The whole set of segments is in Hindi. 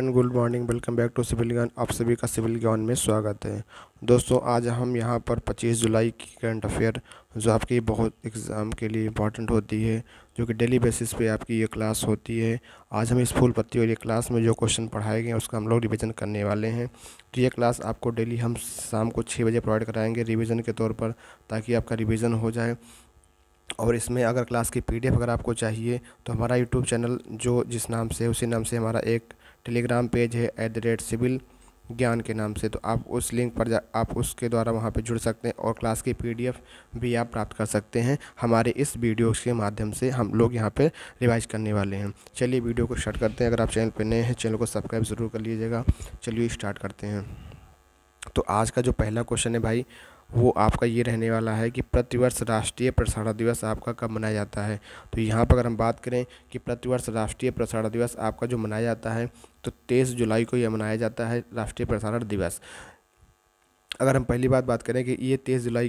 And good morning. Welcome back to civil Gyan. आप सभी का सिविल ज्ञान में स्वागत है। दोस्तों, आज हम यहाँ पर 25 जुलाई की करंट अफेयर जो आपकी बहुत एग्ज़ाम के लिए इम्पॉर्टेंट होती है, जो कि डेली बेसिस पे आपकी ये क्लास होती है। आज हम इस फूल पत्ती वाली क्लास में जो क्वेश्चन पढ़ाए गए हैं उसका हम लोग रिवीजन करने वाले हैं। तो ये क्लास आपको डेली हम शाम को 6 बजे प्रोवाइड कराएंगे रिवीजन के तौर पर, ताकि आपका रिवीजन हो जाए। और इसमें अगर क्लास की पीडीएफ अगर आपको चाहिए तो हमारा यूट्यूब चैनल जो जिस नाम से उसी नाम से हमारा एक टेलीग्राम पेज है @सिविल ज्ञान के नाम से। तो आप उस लिंक पर आप उसके द्वारा वहां पे जुड़ सकते हैं और क्लास की पीडीएफ भी आप प्राप्त कर सकते हैं। हमारे इस वीडियो के माध्यम से हम लोग यहां पे रिवाइज करने वाले हैं। चलिए वीडियो को स्टार्ट करते हैं। अगर आप चैनल पर नए हैं, चैनल को सब्सक्राइब ज़रूर कर लीजिएगा। चलिए स्टार्ट करते हैं। तो आज का जो पहला क्वेश्चन है भाई, वो आपका ये रहने वाला है कि प्रतिवर्ष राष्ट्रीय प्रसारण दिवस आपका कब मनाया जाता है। तो यहाँ पर अगर हम बात करें कि प्रतिवर्ष राष्ट्रीय प्रसारण दिवस आपका जो मनाया जाता है, तो 23 जुलाई को यह मनाया जाता है राष्ट्रीय प्रसारण दिवस। अगर हम पहली बात करें कि ये 23 जुलाई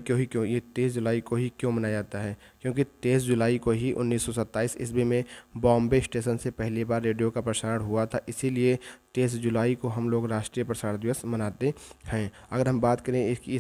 को ही क्यों मनाया जाता है, क्योंकि 23 जुलाई को ही 1927 ईस्वी में बॉम्बे स्टेशन से पहली बार रेडियो का प्रसारण हुआ था। इसीलिए 23 जुलाई को हम लोग राष्ट्रीय प्रसारण दिवस मनाते हैं। अगर हम बात करें कि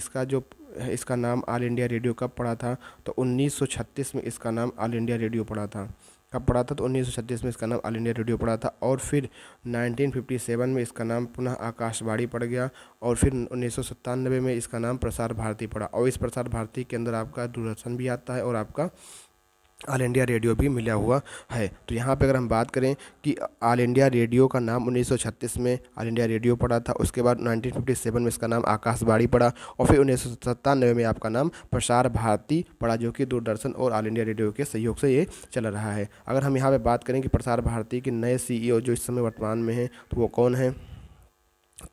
इसका नाम ऑल इंडिया रेडियो कब पड़ा था, तो 1936 में इसका नाम ऑल इंडिया रेडियो पड़ा था। कब पड़ा था? तो 1936 में इसका नाम ऑल इंडिया रेडियो पड़ा था। और फिर 1957 में इसका नाम पुनः आकाशवाणी पड़ गया। और फिर 1997 में इसका नाम प्रसार भारती पड़ा। और इस प्रसार भारती के अंदर आपका दूरदर्शन भी आता है और आपका ऑल इंडिया रेडियो भी मिला हुआ है। तो यहाँ पे अगर हम बात करें कि ऑल इंडिया रेडियो का नाम 1936 में ऑल इंडिया रेडियो पड़ा था, उसके बाद 1957 में इसका नाम आकाशवाणी पड़ा, और फिर 1997 में आपका नाम प्रसार भारती पड़ा, जो कि दूरदर्शन और ऑल इंडिया रेडियो के सहयोग से ये चल रहा है। अगर हम यहाँ पे बात करें कि प्रसार भारती के नए CEO जो इस समय वर्तमान में हैं, तो वो कौन है?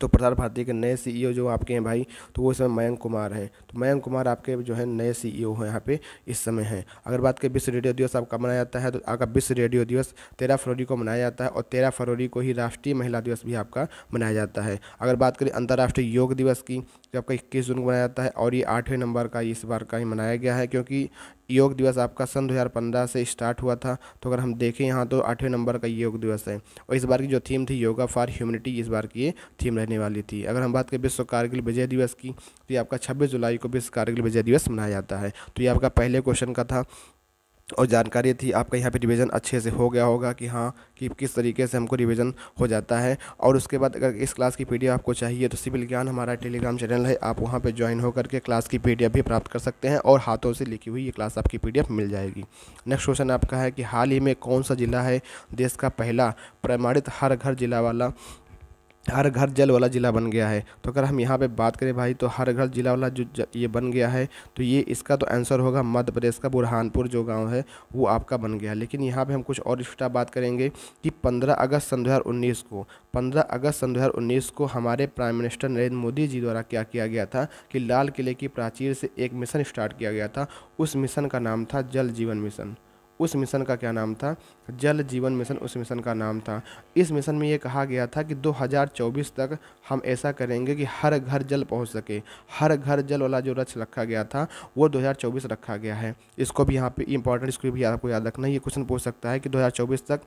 तो प्रसार भारती के नए CEO जो आपके हैं भाई, तो वो इस समय मयंक कुमार हैं। तो मयंक कुमार आपके जो है नए CEO हैं यहाँ पे इस समय हैं। अगर बात करें विश्व रेडियो दिवस आपका मनाया जाता है, तो आपका विश्व रेडियो दिवस 13 फरवरी को मनाया जाता है, और 13 फरवरी को ही राष्ट्रीय महिला दिवस भी आपका मनाया जाता है। अगर बात करें अंतर्राष्ट्रीय योग दिवस की, जो आपका 21 जून को मनाया जाता है, और ये 8वें नंबर का इस बार का ही मनाया गया है, क्योंकि योग दिवस आपका सन 2015 से स्टार्ट हुआ था। तो अगर हम देखें यहाँ, तो 8वें नंबर का योग दिवस है। और इस बार की जो थीम थी योगा फॉर ह्यूमनिटी, इस बार की ये थीम रहने वाली थी। अगर हम बात करें विश्व कारगिल विजय दिवस की, तो ये आपका 26 जुलाई को विश्व कारगिल विजय दिवस मनाया जाता है। तो ये आपका पहले क्वेश्चन का था और जानकारी थी। आपका यहाँ पे रिवीजन अच्छे से हो गया होगा कि हाँ, कि किस तरीके से हमको रिवीजन हो जाता है। और उसके बाद अगर इस क्लास की पीडीएफ आपको चाहिए, तो सिविल ज्ञान हमारा टेलीग्राम चैनल है, आप वहाँ पे ज्वाइन होकर के क्लास की पीडीएफ भी प्राप्त कर सकते हैं, और हाथों से लिखी हुई ये क्लास आपकी पीडीएफ मिल जाएगी। नेक्स्ट क्वेश्चन आपका है कि हाल ही में कौन सा जिला है देश का पहला प्रमाणित हर घर जल वाला ज़िला बन गया है? तो अगर हम यहाँ पे बात करें भाई, तो हर घर जिला वाला ये बन गया है, तो ये इसका तो आंसर होगा मध्य प्रदेश का बुरहानपुर जो गांव है वो आपका बन गया। लेकिन यहाँ पे हम कुछ और एक्स्ट्रा बात करेंगे कि 15 अगस्त सन 2019 को हमारे प्राइम मिनिस्टर नरेंद्र मोदी जी द्वारा क्या किया गया था कि लाल किले की प्राचीर से एक मिशन स्टार्ट किया गया था। उस मिशन का नाम था जल जीवन मिशन। उस मिशन का क्या नाम था? जल जीवन मिशन उस मिशन का नाम था। इस मिशन में ये कहा गया था कि 2024 तक हम ऐसा करेंगे कि हर घर जल पहुंच सके। हर घर जल वाला जो लक्ष्य रखा गया था वो 2024 रखा गया है। इसको भी यहाँ पे इंपॉर्टेंट, इसको भी आपको याद रखना है। ये क्वेश्चन पूछ सकता है कि 2024 तक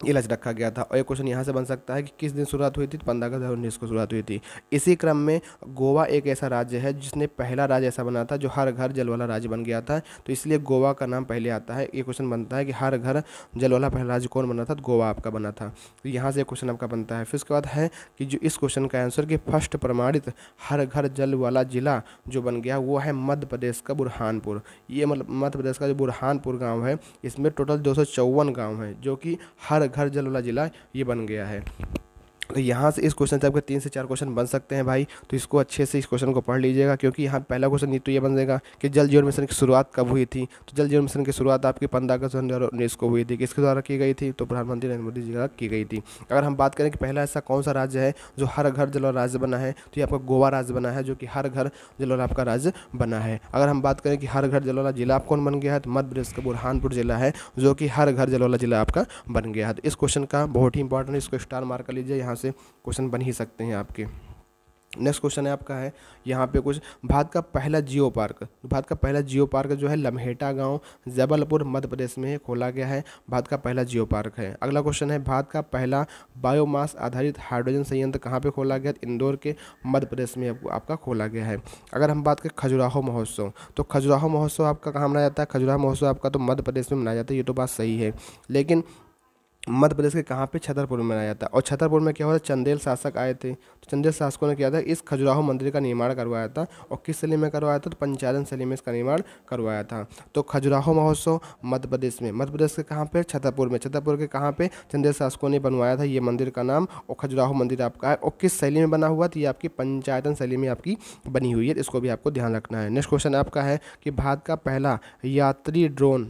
ये लक्ष्य रखा गया था। और एक क्वेश्चन यहाँ से बन सकता है कि किस दिन शुरुआत हुई थी? 15 अगस्त 2019 को शुरुआत हुई थी। इसी क्रम में गोवा एक ऐसा राज्य है जिसने पहला राज्य ऐसा बना था जो हर घर जल वाला राज्य बन गया था, तो इसलिए गोवा का नाम पहले आता है। ये क्वेश्चन बनता है कि हर घर जल वाला पहला राज्य कौन बना था? तो गोवा आपका बना था। तो यहाँ से क्वेश्चन आपका बनता है। फिर उसके बाद है कि जो इस क्वेश्चन का आंसर कि फर्स्ट प्रमाणित हर घर जल वाला जिला जो बन गया वो है मध्य प्रदेश का बुरहानपुर। ये मतलब मध्य प्रदेश का जो बुरहानपुर गाँव है, इसमें टोटल 254 गाँव हैं, जो कि हर घर जल वाला जिला ये बन गया है। तो यहाँ से इस क्वेश्चन से आपके 3 से 4 क्वेश्चन बन सकते हैं भाई। तो इसको अच्छे से इस क्वेश्चन को पढ़ लीजिएगा, क्योंकि यहाँ पहला क्वेश्चन नहीं तो ये बन जाएगा कि जल जीवन मिशन की शुरुआत कब हुई थी। तो जल जीवन मिशन की शुरुआत आपकी 15 अगस्त 2019 को हुई थी। किसके द्वारा की गई थी? तो प्रधानमंत्री नरेंद्र मोदी जी द्वारा की गई थी। अगर हम बात करें कि पहला ऐसा कौन सा राज्य है जो हर घर जल वाला राज्य बना है, तो ये आपका गोवा राज्य बना है, जो कि हर घर जल वाला आपका राज्य बना है। अगर हम बात करें कि हर घर जल वाला जिला आप कौन बन गया है, तो मध्य प्रदेश का बुरहानपुर जिला है, जो कि हर घर जल वाला जिला आपका बन गया है। तो इस क्वेश्चन का बहुत ही इंपॉर्टेंट, इसको स्टार मार्क कर लीजिए, यहाँ से क्वेश्चन बन ही सकते हैं आपके। नेक्स्ट क्वेश्चन है आपका है यहाँ पे कुछ, भारत का पहला जियो पार्क, भारत का पहला जियो पार्क जो है लम्हेटा गांव जबलपुर मध्य प्रदेश में खोला गया है, भारत का पहला जियो पार्क है। अगला क्वेश्चन है भारत का पहला बायोमास आधारित हाइड्रोजन संयंत्र कहाँ पे खोला गया, इंदौर के मध्य प्रदेश में आपका खोला गया है। अगर हम बात करें खजुराहो महोत्सव, तो खजुराहो महोत्सव आपका कहाँ मनाया जाता है, खजुराहो महोत्सव आपका तो मध्य प्रदेश में मनाया जाता है, ये तो बात सही है, लेकिन मध्य प्रदेश के कहाँ पे, छतरपुर में मनाया जाता है। और छतरपुर में क्या हुआ था, चंदेल शासक आए थे, तो चंदेल शासकों ने किया था इस खजुराहो मंदिर का निर्माण करवाया था, और किस शैली में करवाया था, तो पंचायतन शैली में इसका निर्माण करवाया था। तो खजुराहो महोत्सव मध्य प्रदेश में, मध्य प्रदेश के कहाँ पे, छतरपुर में, छतरपुर के कहाँ पे, चंदेल शासकों ने बनवाया था ये मंदिर का नाम, और खजुराहो मंदिर आपका है, और किस शैली में बना हुआ, तो ये आपकी पंचायतन शैली में आपकी बनी हुई है, इसको भी आपको ध्यान रखना है। नेक्स्ट क्वेश्चन आपका है कि भारत का पहला यात्री ड्रोन,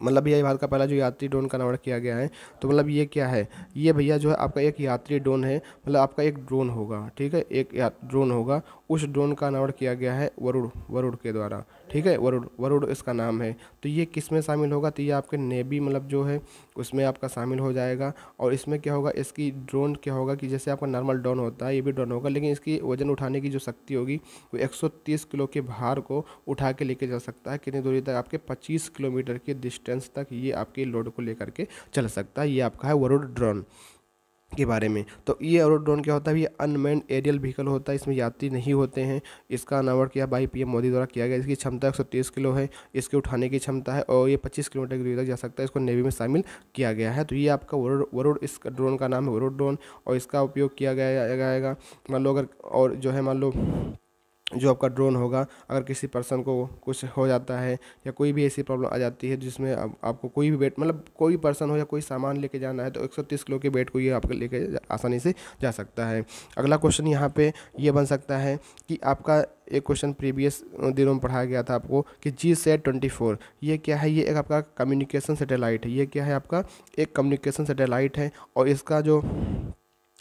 मतलब यही भारत का पहला जो यात्री ड्रोन का निर्माण किया गया है, तो मतलब ये क्या है, ये भैया जो है आपका एक यात्री ड्रोन है, मतलब आपका एक ड्रोन होगा, ठीक है, एक ड्रोन होगा, उस ड्रोन का निर्माण किया गया है वरुण वरुण के द्वारा, ठीक है, वरुण वरुण इसका नाम है। तो ये किस में शामिल होगा, तो ये आपके नेवी मतलब जो है उसमें आपका शामिल हो जाएगा। और इसमें क्या होगा, इसकी ड्रोन क्या होगा कि जैसे आपका नॉर्मल ड्रोन होता है, ये भी ड्रोन होगा, लेकिन इसकी वजन उठाने की जो शक्ति होगी वो 130 किलो के भार को उठा के लेके जा सकता है, कितनी दूरी तक, आपके 25 किलोमीटर की डिस्टेंस तक ये आपके लोड को लेकर के चल सकता है। ये आपका है वरुण ड्रोन के बारे में। तो ये वरुण ड्रोन क्या होता है, ये अनमैन्ड एरियल व्हीकल होता है, इसमें यात्री नहीं होते हैं। इसका अनावरण किया भाई पीएम मोदी द्वारा किया गया। इसकी क्षमता 130 किलो है, इसके उठाने की क्षमता है, और ये 25 किलोमीटर की दूरी तक जा सकता है। इसको नेवी में शामिल किया गया है। तो ये आपका वरुण इस ड्रोन का नाम है वरुण ड्रोन, और इसका उपयोग किया जाएगा मान लो अगर, और जो है मान लो जो आपका ड्रोन होगा, अगर किसी पर्सन को कुछ हो जाता है या कोई भी ऐसी प्रॉब्लम आ जाती है जिसमें आपको कोई भी वेट, मतलब कोई पर्सन हो या कोई सामान लेके जाना है, तो 130 किलो के वेट को ये आपको लेके आसानी से जा सकता है। अगला क्वेश्चन यहाँ पे ये बन सकता है कि आपका एक क्वेश्चन प्रीवियस दिनों में पढ़ाया गया था आपको कि GSAT-24 ये क्या है, ये एक आपका कम्युनिकेशन सैटेलाइट है। ये क्या है, आपका एक कम्युनिकेशन सैटेलाइट है, और इसका जो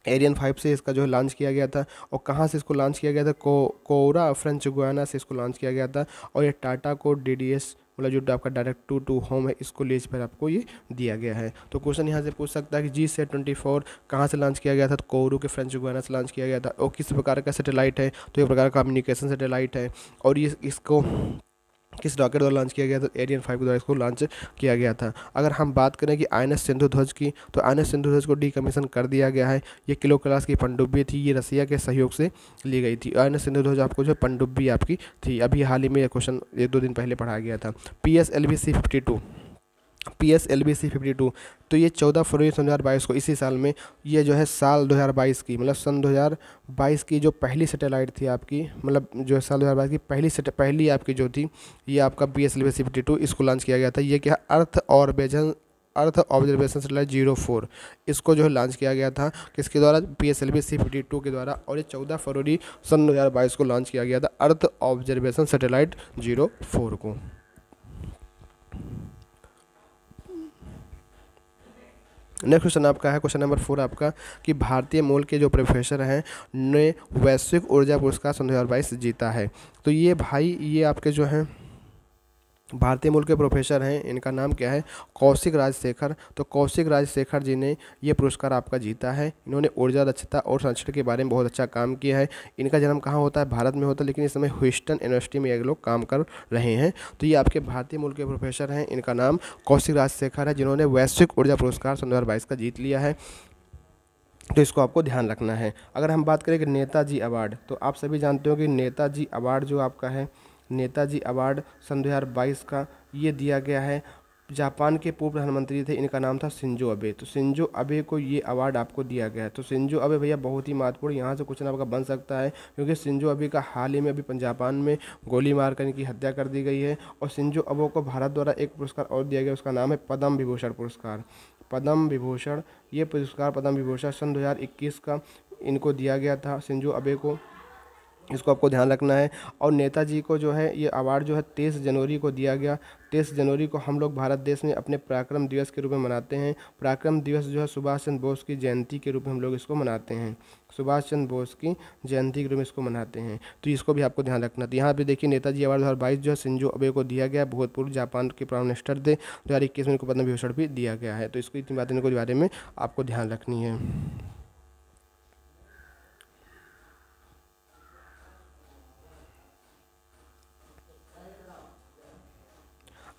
एरियन 5 से इसका जो है लॉन्च किया गया था। और कहाँ से इसको लॉन्च किया गया था, कोरा फ्रेंच गुयाना से इसको लॉन्च किया गया था। और ये टाटा को DDS मतलब जो आपका डायरेक्ट टू होम है, इसको लीज पर आपको ये दिया गया है। तो क्वेश्चन यहाँ से पूछ सकता है कि GSAT-24 कहाँ से लॉन्च किया गया था, तो कोरू के फ्रेंच गुयाना से लॉन्च किया गया था। और किस प्रकार का सैटेलाइट है, तो ये प्रकार का कम्युनिकेशन सैटेलाइट है। और ये इसको किस रॉकेट द्वारा लॉन्च किया गया था, एरियन 5 के द्वारा इसको लॉन्च किया गया था। अगर हम बात करें कि INS सिंधुध्वज की, तो INS सिंधुध्वज को डीकमीशन कर दिया गया है। ये किलो क्लास की पनडुब्बी थी, ये रसिया के सहयोग से ली गई थी। INS सिंधुध्वज आपको जो पनडुब्बी आपकी थी, अभी हाल ही में ये क्वेश्चन 1-2 दिन पहले पढ़ाया गया था। PSLV C-52 तो ये 14 फरवरी 2022 को, इसी साल में, ये जो है साल 2022 की, मतलब सन 2022 की जो पहली सैटेलाइट थी आपकी, मतलब जो है साल 2022 की पहली आपकी जो थी, ये आपका PSLV C-52 इसको लॉन्च किया गया था। ये क्या, अर्थ ऑब्जर्वेशन सैटेलाइट 04 इसको जो है लॉन्च किया गया था, किसके द्वारा, PSLV C-52 के द्वारा। और ये 14 फरवरी सन 2022 को लॉन्च किया गया था अर्थ ऑब्जर्वेशन सैटेलाइट 04 को। नेक्स्ट क्वेश्चन आपका है, क्वेश्चन नंबर 4 आपका कि भारतीय मूल के जो प्रोफेसर हैं ने वैश्विक ऊर्जा पुरस्कार सन 2022 जीता है। तो ये भाई ये आपके जो हैं भारतीय मूल के प्रोफेसर हैं, इनका नाम क्या है, कौशिक राजशेखर। तो कौशिक राजशेखर जी ने ये पुरस्कार आपका जीता है। इन्होंने ऊर्जा दक्षता और संरक्षण के बारे में बहुत अच्छा काम किया है। इनका जन्म कहाँ होता है, भारत में होता है, लेकिन इस समय ह्यूस्टन यूनिवर्सिटी में ये लोग काम कर रहे हैं। तो ये आपके भारतीय मूल के प्रोफेसर हैं, इनका नाम कौशिक राजशेखर है, जिन्होंने वैश्विक ऊर्जा पुरस्कार सन 2022 का जीत लिया है। तो इसको आपको ध्यान रखना है। अगर हम बात करें कि नेताजी अवार्ड, तो आप सभी जानते हो कि नेताजी अवार्ड जो आपका है, नेताजी अवार्ड सन 2022 का ये दिया गया है। जापान के पूर्व प्रधानमंत्री थे, इनका नाम था शिंजो अबे। तो शिंजो अबे को ये अवार्ड आपको दिया गया है। तो शिंजो अबे भैया बहुत ही महत्वपूर्ण यहाँ से क्वेश्चन आपका बन सकता है, क्योंकि शिंजो अबे का हाल ही में अभी जापान में गोली मारकर इनकी हत्या कर दी गई है। और शिंजो अबे को भारत द्वारा एक पुरस्कार और दिया गया, उसका नाम है पद्म विभूषण पुरस्कार। पद्म विभूषण, ये पुरस्कार पद्म विभूषण सन 2021 का इनको दिया गया था शिंजो अबे को, इसको आपको ध्यान रखना है। और नेताजी को जो है ये अवार्ड जो है 23 जनवरी को दिया गया। 23 जनवरी को हम लोग भारत देश में अपने पराक्रम दिवस के रूप में मनाते हैं। पराक्रम दिवस जो है सुभाष चंद्र बोस की जयंती के रूप में हम लोग इसको मनाते हैं, सुभाष चंद्र बोस की जयंती के रूप में इसको मनाते हैं। तो इसको भी आपको ध्यान रखना। तो यहाँ पे देखिए नेताजी अवार्ड 2022 जो है शिंजो अबे को दिया गया, भूतपूर्व जापान के प्राइम मिनिस्टर थे। 2021 में इनको पद्म विभूषण भी दिया गया है। तो इसको इतनी बातें इनको बारे में आपको ध्यान रखनी है।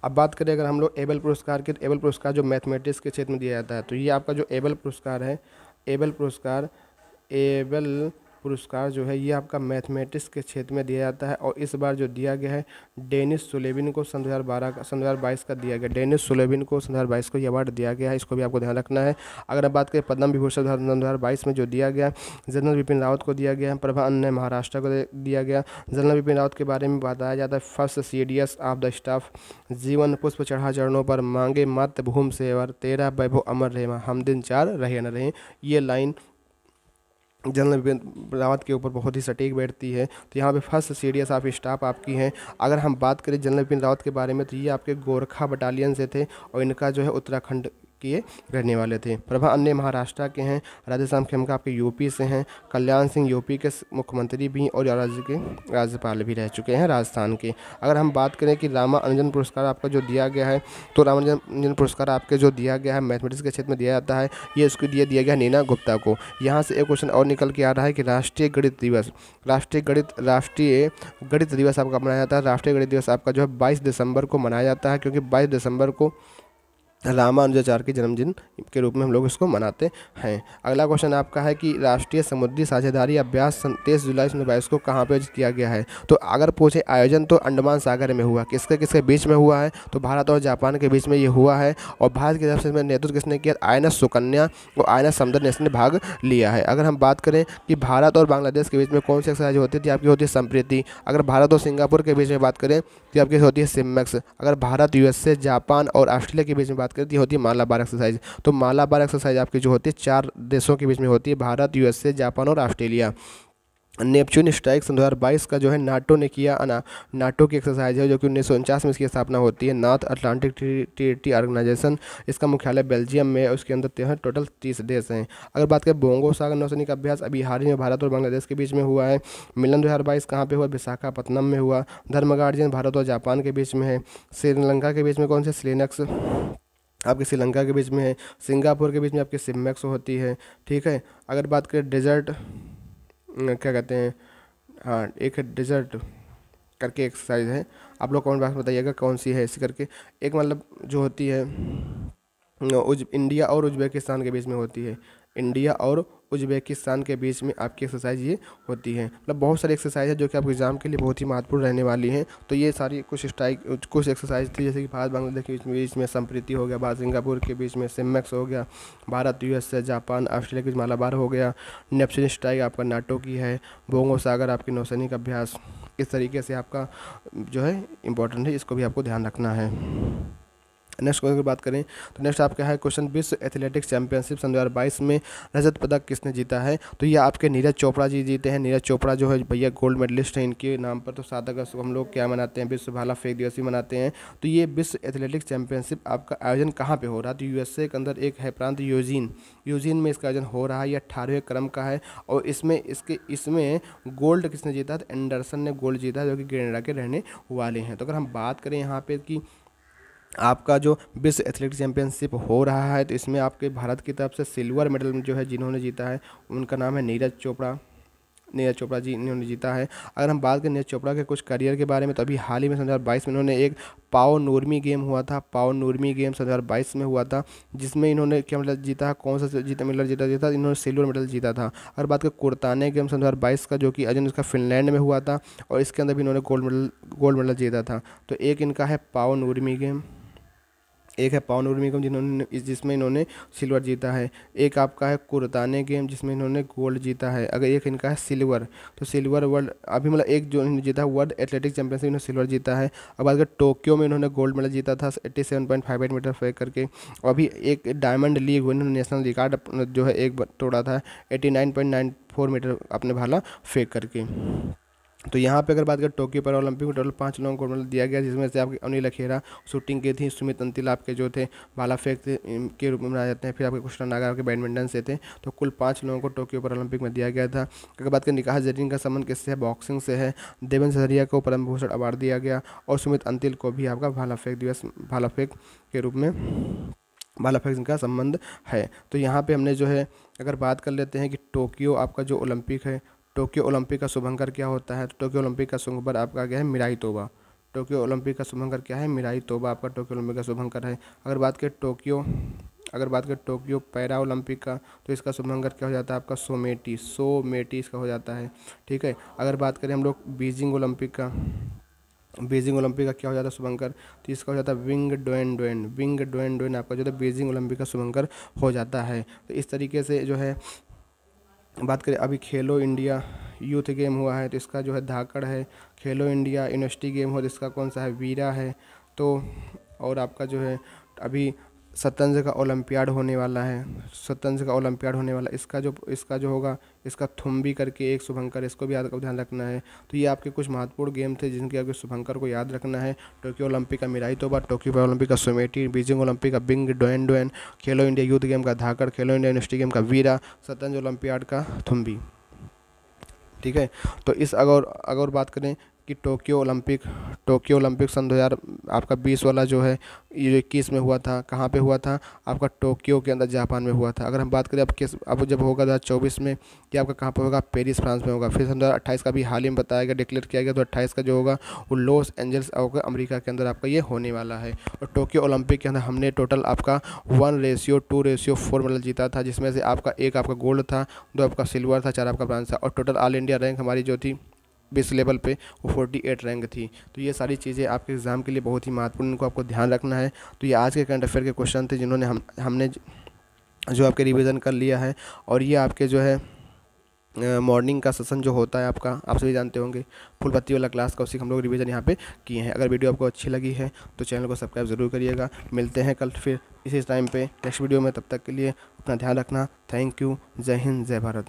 अब बात करें अगर हम लोग एबल पुरस्कार की, तो एबल पुरस्कार जो मैथमेटिक्स के क्षेत्र में दिया जाता है, तो ये आपका जो एबल पुरस्कार है, एबल पुरस्कार, एबल पुरस्कार जो है ये आपका मैथमेटिक्स के क्षेत्र में दिया जाता है। और इस बार जो दिया गया है डेनिस सुलेविन को सन 2022 का दिया गया, डेनिस सुलेविन को सन 2022 को ये अवार्ड दिया गया है, इसको भी आपको ध्यान रखना है। अगर आप बात करें पद्म विभूषण 2022 में जो दिया गया, जनरल बिपिन रावत को दिया गया, प्रभा अन्य महाराष्ट्र को दिया गया। जनरल बिपिन रावत के बारे में बताया जाता है, first CDS of the staff, जीवन पुष्प चढ़ा चरणों पर, मांगे मातृभूमि सेवर, तेरा वैभव अमर रहे, हम दिन चार रहे न रहे। ये लाइन जनरल बिपिन रावत के ऊपर बहुत ही सटीक बैठती है। तो यहाँ पे फर्स्ट CDS ऑफ स्टाफ आपकी हैं। अगर हम बात करें जनरल बिपिन रावत के बारे में, तो ये आपके गोरखा बटालियन से थे और इनका जो है उत्तराखंड के रहने वाले थे। प्रभा अन्य महाराष्ट्र के हैं, राधेश्याम खेमका आपके यूपी से हैं, कल्याण सिंह यूपी के मुख्यमंत्री भी और राज्य के राज्यपाल भी रह चुके हैं राजस्थान के। अगर हम बात करें कि रामानुजन पुरस्कार आपका जो दिया गया है, तो रामानुजन पुरस्कार आपके जो दिया गया है मैथमेटिक्स के क्षेत्र में दिया जाता है, ये इसको दिया गया नीना गुप्ता को। यहाँ से एक क्वेश्चन और निकल के आ रहा है कि राष्ट्रीय गणित दिवस, राष्ट्रीय गणित दिवस आपका मनाया जाता है। राष्ट्रीय गणित दिवस आपका जो है 22 दिसंबर को मनाया जाता है, क्योंकि 22 दिसंबर को रामानुजाचार्य के जन्मदिन के रूप में हम लोग इसको मनाते हैं। अगला क्वेश्चन आपका है कि राष्ट्रीय समुद्री साझेदारी अभ्यास 23 जुलाई 2022 को कहाँ पे आयोजित किया गया है। तो अगर पूछे आयोजन, तो अंडमान सागर में हुआ। किसके किसके बीच में हुआ है, तो भारत और जापान के बीच में ये हुआ है। और भारत की तरफ से इसमें नेतृत्व किसने किया, INS सुकन्या और INS समुद्रनेश ने भाग लिया है। अगर हम बात करें कि भारत और बांग्लादेश के बीच में कौन सी एक्सरसाइज होती थी, आपकी होती है संप्रीति। अगर भारत और सिंगापुर के बीच में बात करें तो आपकी होती है सिमैक्स। अगर भारत, USA, जापान और ऑस्ट्रेलिया के बीच में बात करें तो होती है मालाबार एक्सरसाइज। तो मालाबार एक्सरसाइज आपकी जो होती है 4 देशों के बीच में होती है, भारत, USA, जापान और ऑस्ट्रेलिया। नेपच्यून स्ट्राइक 2022 का जो है नाटो ने किया, नाटो की एक्सरसाइज है जो कि 1949 में इसकी स्थापना होती है, नॉर्थ अटलांटिक ट्रीटी ऑर्गेनाइजेशन। इसका मुख्यालय बेल्जियम में है, उसके अंदर टोटल 30 देश हैं। अगर बात करें बोंगो सागर नौसैनिक अभ्यास अभी हाल ही में भारत और बांग्लादेश के बीच में हुआ है। मिलन 2022 कहाँ पे हुआ, विशाखापत्तनम में हुआ। धर्म गार्जियन भारत और जापान के बीच में है। श्रीलंका के बीच में कौन से, स्लेनेक्स आपके श्रीलंका के बीच में है। सिंगापुर के बीच में आपकी सिमैक्स होती है, ठीक है। अगर बात करें डेजर्ट, क्या कहते हैं, हाँ एक डेजर्ट करके एक्सरसाइज है, आप लोग कमेंट बॉक्स में बताइएगा कौन सी है इसी करके। एक मतलब जो होती है इंडिया और उज्बेकिस्तान के बीच में होती है, इंडिया और उज्बेकिस्तान के बीच में आपकी एक्सरसाइज ये होती है। मतलब बहुत सारी एक्सरसाइज है जो कि आपके एग्जाम के लिए बहुत ही महत्वपूर्ण रहने वाली हैं। तो ये सारी कुछ एक्सरसाइज थी, जैसे कि भारत बांग्लादेश के बीच में संप्रीति हो गया, भारत सिंगापुर के बीच में सिमैक्स हो गया, भारत USA, जापान, ऑस्ट्रेलिया के बीच मालाबार हो गया, नेपच्यून स्ट्राइक आपका नाटो की है, बोंगो सागर आपकी नौसैनिक अभ्यास। इस तरीके से आपका जो है इंपॉर्टेंट है, इसको भी आपको ध्यान रखना है। नेक्स्ट क्वेश्चन की बात करें तो नेक्स्ट आपका है क्वेश्चन, विश्व एथलेटिक्स चैंपियनशिप 2022 में रजत पदक किसने जीता है। तो ये आपके नीरज चोपड़ा जी जीते हैं। नीरज चोपड़ा जो है भैया गोल्ड मेडलिस्ट हैं, इनके नाम पर तो 7 अगस्त को हम लोग क्या मनाते हैं, विश्व भाला फेंक दिवस भी मनाते हैं। तो ये विश्व एथलेटिक्स चैंपियनशिप आपका आयोजन कहाँ पर हो रहा है, तो USA के अंदर एक है प्रांत यूजीन में इसका आयोजन हो रहा है। ये 18वें क्रम का है और इसमें गोल्ड किसने जीता, तो एंडरसन ने गोल्ड जीता, जो कि कनाडा के रहने वाले हैं। तो अगर हम बात करें यहाँ पे कि आपका जो विश्व एथलेटिक्स चैंपियनशिप हो रहा है, तो इसमें आपके भारत की तरफ से सिल्वर मेडल जो है जिन्होंने जीता है उनका नाम है नीरज चोपड़ा जी, इन्होंने जीता है। अगर हम बात करें नीरज चोपड़ा के कुछ करियर के बारे में, तो अभी हाल ही में 2022 में इन्होंने एक पाओ नूरमी गेम हुआ था, पाओ नूरमी गेम 2022 में हुआ था, जिसमें इन्होंने क्या मेडल जीता, कौन सा मेडल जीता, इन्होंने सिल्वर मेडल जीता था। अगर बात करें कुर्ताने गेम 2022 का, जो कि आयोजन इसका फिनलैंड में हुआ था और इसके अंदर भी इन्होंने गोल्ड मेडल जीता था। तो एक इनका है पाओ नूरमी गेम, एक है पावन उर्मी गेम जिसमें इन्होंने सिल्वर जीता है। एक आपका है कुर्ताने गेम जिसमें इन्होंने गोल्ड जीता है। अगर एक इनका है सिल्वर, तो सिल्वर वर्ल्ड अभी मतलब एक जो इन्होंने जीता वर्ल्ड एथलेटिक्स चैंपियनशिप इन्होंने सिल्वर जीता है। अब अगर टोक्यो में इन्होंने गोल्ड मेडल जीता था 87.58 मीटर फेंक करके। और अभी एक डायमंड लीग हुई, इन्होंने नेशनल रिकॉर्ड जो है एक तोड़ा था 89.94 मीटर अपने भाला फेंक करके। तो यहाँ पे अगर बात करें टोक्यो पैरा ओलंपिक में टोटल 5 लोगों को मेडल दिया गया, जिसमें से आपके अनिल अखेरा शूटिंग की थी, सुमित अंतिल आपके जो थे भाला फेंक के रूप में बनाए जाते हैं, फिर आपके कृष्णा नागा आपके बैडमिंटन से थे। तो कुल 5 लोगों को टोक्यो पैरा ओलंपिक में दिया गया था। अगर बात करें निकाह जरीन का संबंध किससे है, बॉक्सिंग से है। देवेंद्र सहरिया को पद्म भूषण अवार्ड दिया गया और सुमित अंतिल को भी आपका भाला फेंक के रूप में भाला फेंक का संबंध है। तो यहाँ पर हमने जो है अगर बात कर लेते हैं कि टोक्यो आपका जो ओलंपिक है, टोक्यो ओलंपिक का शुभंकर क्या होता है, तो टोक्यो ओलंपिक का शुभंकर आपका क्या है, मिराई तोबा। टोक्यो ओलंपिक का शुभंकर क्या है, मिराई तोबा आपका टोक्यो ओलंपिक का शुभंकर है। अगर बात करें टोक्यो पैरा ओलंपिक का, तो इसका शुभंकर क्या हो जाता है आपका, सोमेटी इसका हो जाता है। ठीक है, अगर बात करें हम लोग बीजिंग ओलंपिक का क्या हो जाता है शुभंकर, तो इसका हो जाता है विंग डोएन आपका जो है बीजिंग ओलंपिक का शुभंकर हो जाता है। तो इस तरीके से जो है बात करें, अभी खेलो इंडिया यूथ गेम हुआ है तो इसका जो है धाकड़ है। खेलो इंडिया यूनिवर्सिटी गेम हो तो इसका कौन सा है, वीरा है। तो और आपका जो है अभी शतरंज का ओलंपियाड होने वाला इसका जो होगा, इसका थुम्बी करके एक शुभंकर, इसको भी आपको ध्यान रखना है। तो ये आपके कुछ महत्वपूर्ण गेम थे जिनके आपके शुभंकर को याद रखना है। टोक्यो ओलंपिक का मिराई तोबा, टोक्यो ओलंपिक का सोमेटी, बीजिंग ओलंपिक का बिंग डोएन, खेलो इंडिया यूथ गेम का धाकड़, खेलो इंडिया यूनिवर्सिटी गेम का वीरा, शतरंज ओलंपियाड का थुम्बी। ठीक है, तो इस अगर बात करें कि टोक्यो ओलंपिक सन 2020 वाला जो है ये 21 में हुआ था, कहाँ पे हुआ था आपका, टोक्यो के अंदर जापान में हुआ था। अगर हम बात करें अब जब होगा 2024 में, कि आपका कहाँ पे होगा, पेरिस फ्रांस में होगा। फिर 2028 का भी हाल ही में बताया गया, डिक्लेयर किया गया, तो 28 का जो होगा वो लॉस एंजल्स होगा अमेरिका के अंदर आपका ये होने वाला है। और टोक्यो ओलंपिक के अंदर हमने टोटल आपका 1:2:4 मेडल जीता था, जिसमें से एक आपका गोल्ड था, 2 आपका सिल्वर था, 4 आपका ब्रांज था। और टोटल ऑल इंडिया रैंक हमारी जो थी विश्व लेवल पे वो 48 रैंक थी। तो ये सारी चीज़ें आपके एग्ज़ाम के लिए बहुत ही महत्वपूर्ण, इनको आपको ध्यान रखना है। तो ये आज के करंट अफेयर के क्वेश्चन थे जिन्होंने हमने जो आपके रिवीजन कर लिया है। और ये आपके जो है मॉर्निंग का सेशन जो होता है आपका, आप सभी जानते होंगे, फुल बत्ती वाला क्लास का, उसी हम लोग रिवीजन यहाँ पे किए हैं। अगर वीडियो आपको अच्छी लगी है तो चैनल को सब्सक्राइब ज़रूर करिएगा। मिलते हैं कल फिर इसी टाइम पे नेक्स्ट वीडियो में, तब तक के लिए अपना ध्यान रखना। Thank you. जय हिंद, जय भारत।